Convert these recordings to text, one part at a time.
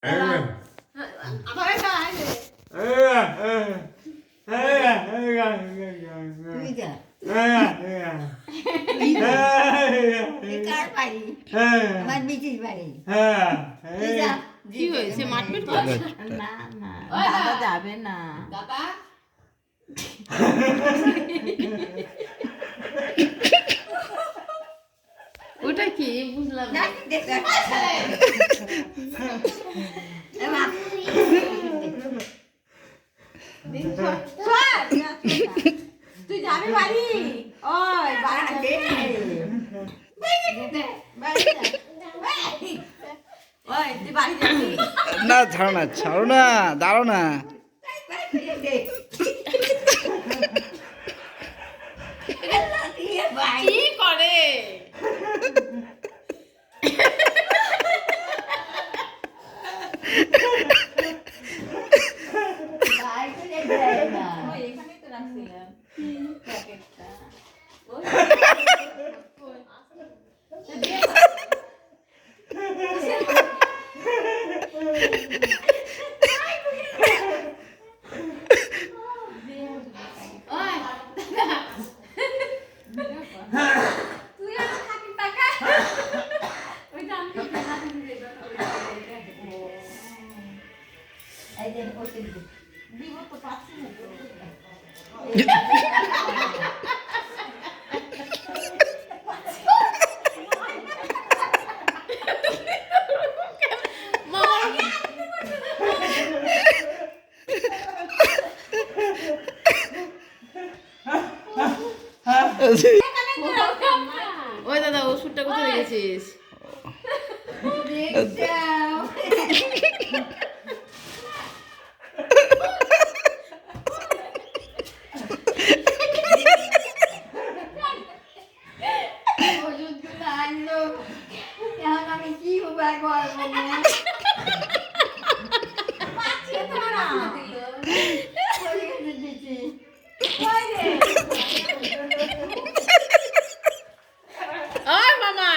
আবার একটা আইলে তুই যা কার বাড়ি আমার বিটির বাড়ি তুই যা কি হয়েছে মারপিট করছে না না ওই না। দাদা যাবে না দাদা ওটা কি বুঝলাম না না দেখতে ছেলে এবার তুই যাবি বাড়ি ওই বাড়ি ওই তুই বাড়ি যাবি না ছাড়ো না দাঁড়ো না কি করে ওই এখানে তো রাখছিলাম প্যাকেটটা ওই তুই আমার থাকি টাকা ওই যে আমি হাতে দিয়ে দিব তো পাচ্ছি না তো ওই দাদা ওষুধটা কোথায় রেখেছিস আমি কি উপায় করবো দিচ্ছি ওই মামা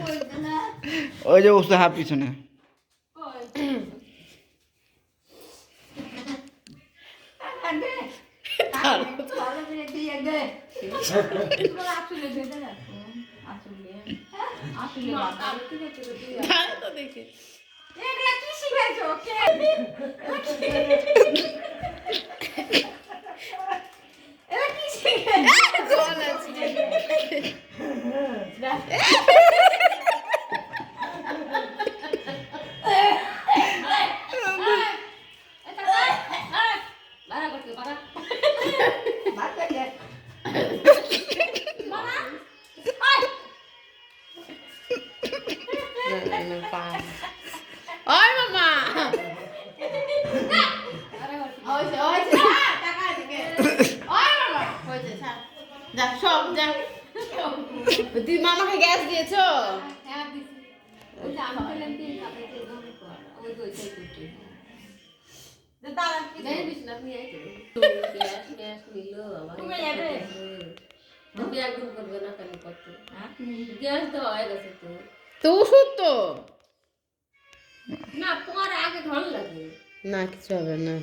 বলছে না ওই যে বসে হাত পিছনে তাহলে তো দেখে জল আছে ওই মামা ওইছে ওইছে টাকা দিকে ওই মামা হয়েছে ছাড় যা সব যা তুই মামাকে গ্যাস দিয়েছো তো ওষুধ তো না পরে আগে ধর লাগে না কিছু হবে না